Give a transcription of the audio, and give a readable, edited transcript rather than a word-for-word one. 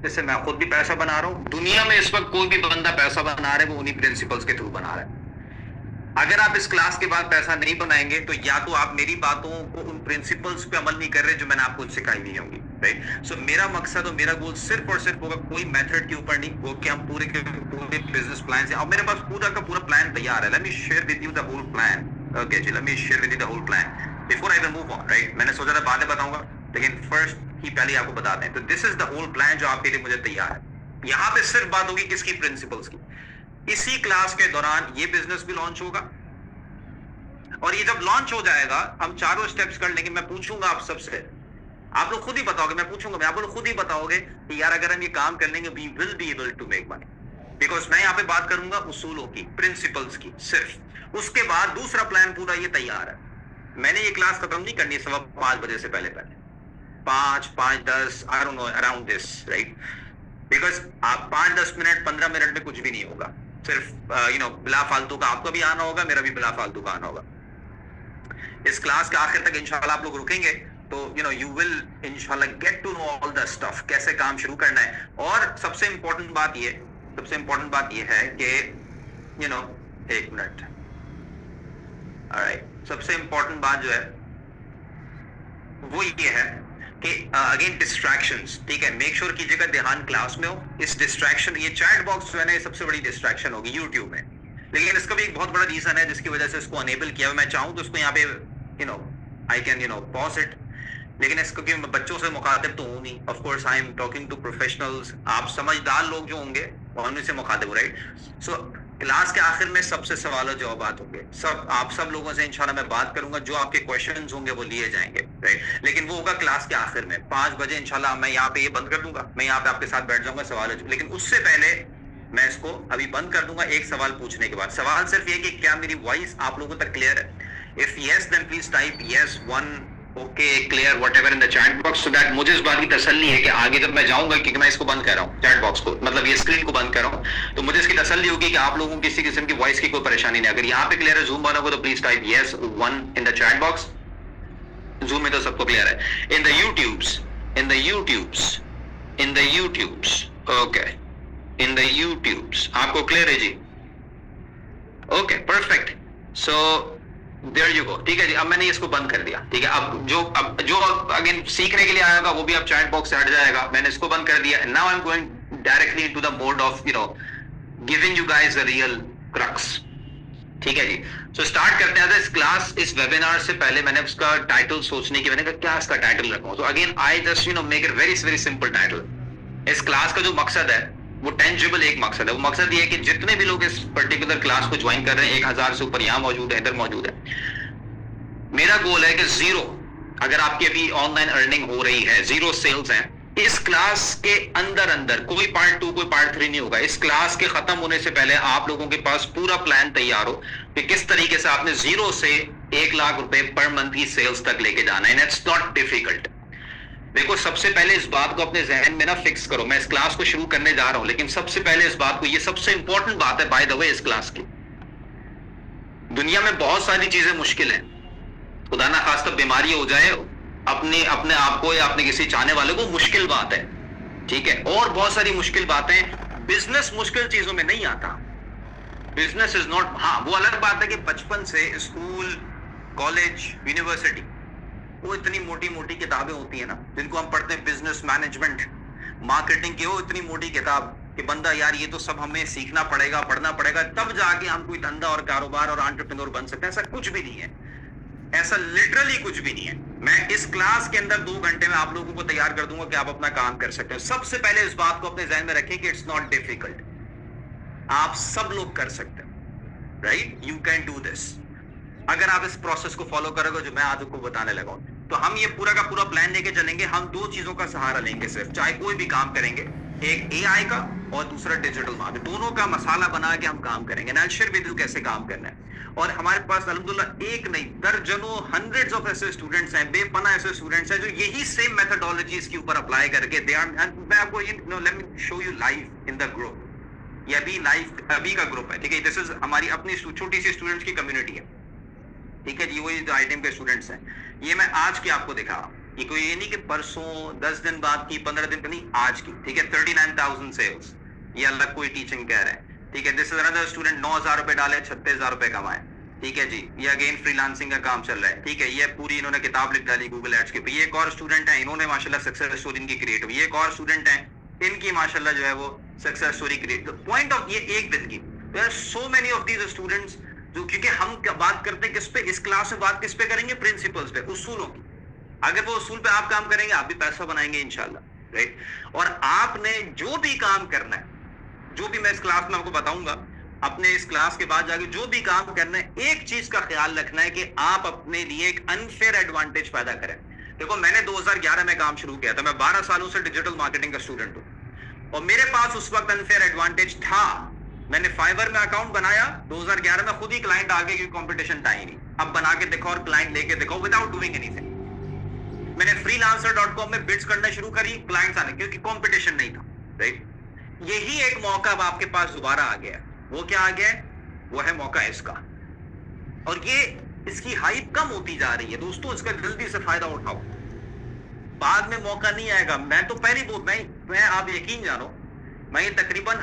जैसे मैं खुद भी पैसा बना रहा हूं, दुनिया में इस वक्त कोई भी बंदा पैसा बना रहा है वो उन्हीं प्रिंसिपल्स के थ्रू बना रहा है। अगर आप इस क्लास के बाद पैसा नहीं बनाएंगे तो या तो आप मेरी बातों को, उन प्रिंसिपल्स पे अमल नहीं कर रहे जो मैंने आपको सिखाई हुई होंगी, राइट। सो मेरा मकसद और मेरा गोल सिर्फ और सिर्फ होगा, कोई मेथड के ऊपर नहीं, वो कि हम पूरे के पूरे बिजनेस प्लान से, और मेरे पास पूरा का पूरा प्लान तैयार है। Let me share with you the whole plan. Okay ji, let me share with you the whole plan before I will move on, right. मैंने सोचा था बाद में बताऊंगा, लेकिन फर्स्ट ही पहले आपको बता दें। तो this is the whole plan जो आपके लिए मुझे तैयार है। यहाँ पे सिर्फ बात होगी किसकी, प्रिंसिपल्स की। इसी क्लास के दौरान ये बिजनेस भी लॉन्च होगा, और ये जब लॉन्च हो जाएगा हम चारों स्टेप्स कर लेंगे। मैं पूछूंगा आप सबसे, आप लोग खुद ही बताओगे, मैं पूछूंगा, मैं आप लोग खुद ही बताओगे कि यार अगर हम ये काम कर लेंगे we will be able to make money. Because मैं यहाँ पे बात करूंगा उसूलों की, प्रिंसिपल्स की सिर्फ। उसके बाद दूसरा प्लान पूरा ये तैयार है। मैंने ये क्लास खत्म नहीं करनी 5:15 से पहले 5:10 I don't know around this, right. Because आप 5-10 मिनट 15 मिनट में कुछ भी नहीं होगा। सिर्फ बिला फालतू का आपका भी आना होगा, मेरा भी बिला फालतू का आना होगा। इस क्लास के आखिर तक इंशाल्लाह आप लोग रुकेंगे तो यू विल इंशाल्लाह get to know all the stuff, कैसे काम शुरू करना है। और सबसे इंपॉर्टेंट बात ये है कि एक मिनट, ऑलराइट, सबसे इंपॉर्टेंट बात जो है वो ये है कि अगेन डिस्ट्रैक्शंस, ठीक है, मेक श्योर कीजिएगा ध्यान क्लास में हो। इस डिस्ट्रैक्शन, ये चैट बॉक्स जो है ना, ये सबसे बड़ी डिस्ट्रैक्शन होगी यूट्यूब में। लेकिन इसका भी एक बहुत बड़ा रीजन है जिसकी वजह से इसको अनेबल किया। मैं चाहूं तो इसको यहाँ पे आई कैन पॉज इट, लेकिन इसको कि मैं बच्चों से मुखातिब तो हूं नहीं। Of course I am talking to professionals, आप समझदार लोग जो होंगे उन्हीं से मुखातिब हो, राइट। सो क्लास के आखिर में सबसे सवाल जवाब होंगे, आप सब लोगों से इंशाल्लाह मैं बात करूंगा, जो आपके क्वेश्चंस होंगे वो लिए जाएंगे, राइट। लेकिन वो होगा क्लास के आखिर में 5 बजे इंशाल्लाह। मैं यहाँ पे ये बंद कर दूंगा, मैं यहाँ पे आपके साथ बैठ जाऊंगा सवाल, लेकिन उससे पहले मैं इसको अभी बंद कर दूंगा एक सवाल पूछने के बाद। सवाल सिर्फ ये कि क्या मेरी वॉइस आप लोगों तक क्लियर है? If yes then please type yes 1 okay clear whatever in the chat box, so that मुझे इस बात की तसल्ली है कि आगे जब मैं जाऊंगा, क्योंकि मैं इसको बंद कर रहा हूँ चैट बॉक्स को, मतलब ये स्क्रीन को बंद कर रहा हूँ, तो मुझे इसकी तसल्ली होगी कि आप लोगों को किसी किस्म की वॉइस की कोई परेशानी नहीं। अगर यहाँ पे क्लियर है जूम वालों को तो please type yes 1 in the chat box. Zoom में तो सबको क्लियर है। In the YouTubes okay, in the YouTubes आपको क्लियर है जी? Okay perfect, so there you go, ठीक है जी। अब मैंने इसको बंद कर दिया, ठीक है। अब जो अगेन सीखने के लिए आएगा वो भी अब चैट बॉक्स से हट जाएगा। मैंने इसको बंद कर दिया। Now I am going directly into the mode of giving you guys the real crux, ठीक है जी। सो स्टार्ट करते हैं। इस क्लास, इस वेबिनार से पहले मैंने उसका टाइटल सोचने की, मैंने कहा क्या इसका टाइटल रखूं। तो again I just make it very very simple title. इस क्लास का जो मकसद है वो टेंजिबल एक मकसद है। वो मकसद ये है कि जितने भी लोग इस पर्टिकुलर क्लास को ज्वाइन कर रहे हैं, 1000 से ऊपर यहाँ मौजूद है, इधर मौजूद है, मेरा गोल है कि 0, अगर आपकी अभी ऑनलाइन अर्निंग हो रही है, 0 सेल्स हैं, इस क्लास के अंदर कोई पार्ट 2 कोई पार्ट 3 नहीं होगा। इस क्लास के खत्म होने से पहले आप लोगों के पास पूरा प्लान तैयार हो कि किस तरीके से आपने 0 से 1 लाख रुपए पर मंथ की सेल्स तक लेके जाना है। It's not difficult. देखो, सबसे पहले इस बात को अपने जहन में ना फिक्स करो। मैं इस क्लास को शुरू करने जा रहा हूं, लेकिन सबसे पहले इस बात को, ये सबसे इंपॉर्टेंट बात है बाय द वे इस क्लास की। दुनिया में बहुत सारी चीजें मुश्किल हैं, खुदा ना खास्ता बीमारी हो जाए अपने आप को या अपने किसी चाहने वाले को, मुश्किल बात है, ठीक है। और बहुत सारी मुश्किल बातें, बिजनेस मुश्किल चीजों में नहीं आता। बिजनेस इज नॉट, हाँ वो अलग बात है कि बचपन से स्कूल, कॉलेज, यूनिवर्सिटी, वो इतनी मोटी मोटी किताबें होती है ना जिनको हम पढ़ते हैं, बिजनेस मैनेजमेंट, मार्केटिंग की, वो इतनी मोटी किताब कि बंदा यार ये तो सब हमें सीखना पड़ेगा, पढ़ना पड़ेगा, तब जाके हम कोई धंधा और कारोबार और एंटरप्रेन्योर बन सकते हैं। ऐसा कुछ भी नहीं है, ऐसा लिटरली कुछ भी नहीं है। मैं इस क्लास के अंदर 2 घंटे में आप लोगों को तैयार कर दूंगा कि आप अपना काम कर सकते हो। सबसे पहले इस बात को अपने जहन में रखें कि इट्स नॉट डिफिकल्ट, आप सब लोग कर सकते हो, right. You can do this अगर आप इस प्रोसेस को फॉलो करोगे जो मैं आज आपको बताने लगा हूं। तो हम ये पूरा का पूरा प्लान लेके चलेंगे। हम 2 चीजों का सहारा लेंगे सिर्फ, चाहे कोई भी काम करेंगे, एक एआई का और दूसरा डिजिटल मार्केट। दोनों का मसाला बना के हम काम करेंगे। ना शेयर विद यू कैसे काम करना है। और हमारे पास अल्हम्दुलिल्लाह एक नहीं, दर्जनों, हंड्रेड्स ऑफ ऐसे स्टूडेंट्स हैं, बेपना ऐसे स्टूडेंट्स हैं जो यही सेम मेथोडोलॉजी इसके ऊपर अप्लाई करके दे आर, मैं आपको let me show you live in the group. ये अभी लाइव अभी का ग्रुप है, ठीक है। दिस इज हमारी अपनी छोटी सी स्टूडेंट्स की कम्युनिटी है, ठीक है जी। वही जो आईटीएम के स्टूडेंट्स हैं, ये मैं आज की आपको दिखा, ये कोई ये नहीं कि परसों 10 दिन बाद की 15 दिन नहीं, आज की, ठीक है। 39,000 सेल्स, ये अलग कोई टीचिंग कह रहा है, ठीक है। दिस इज अनदर स्टूडेंट 9,000 रुपए डाले 36,000 रुपए कमाए, ठीक है जी। ये अगेन फ्रीलांसिंग का काम चल रहा है, ठीक है। ये पूरी इन्होंने किताब लिख डाली गूगल एड्स के ऊपर। ये एक और स्टूडेंट है, इन्होंने माशाल्लाह सक्सेस स्टोरी इनकी क्रिएट हुई। ये एक और स्टूडेंट है, इनकी माशाल्लाह जो है वो success story create, point of ये एक दिन की। There are so many of these students जो, क्योंकि हम बात करते हैं किस पे, इस क्लास में बात किस पे करेंगे, प्रिंसिपल्स पे, उसूलों की। अगर वो उसूल पे आप काम करेंगे, आप भी पैसा बनाएंगे इंशाल्लाह, राइट। और आपने जो भी काम करना है, जो भी मैं इस क्लास में आपको बताऊंगा, अपने इस क्लास के बाद जाके जो भी काम करना है, एक चीज का ख्याल रखना है कि आप अपने लिए एक अनफेयर एडवांटेज पैदा करें। देखो, मैंने 2011 में काम शुरू किया था, मैं 12 सालों से डिजिटल मार्केटिंग का स्टूडेंट हूं, और मेरे पास उस वक्त अनफेयर एडवांटेज था। मैंने फाइवर में अकाउंट बनाया 2011 में, खुद ही क्लाइंट आ गए, क्योंकि कंपटीशन था ही नहीं। अब बना के दिखाओ और क्लाइंट लेके दिखाओ विदाउट डूइंग एनीथिंग। मैंने freelancer.com में बिड्स करना शुरू करी, क्लाइंट्स आने, क्योंकि कंपटीशन नहीं था, राइट। यही एक मौका अब आपके पास दोबारा आ गया। वो क्या आ गया? वो है मौका इसका, और ये इसकी हाइप कम होती जा रही है दोस्तों, इसका जल्दी से फायदा उठाओ, बाद में मौका नहीं आएगा। मैं तो पहली मैं आप यकीन जानो, मैं ये तकरीबन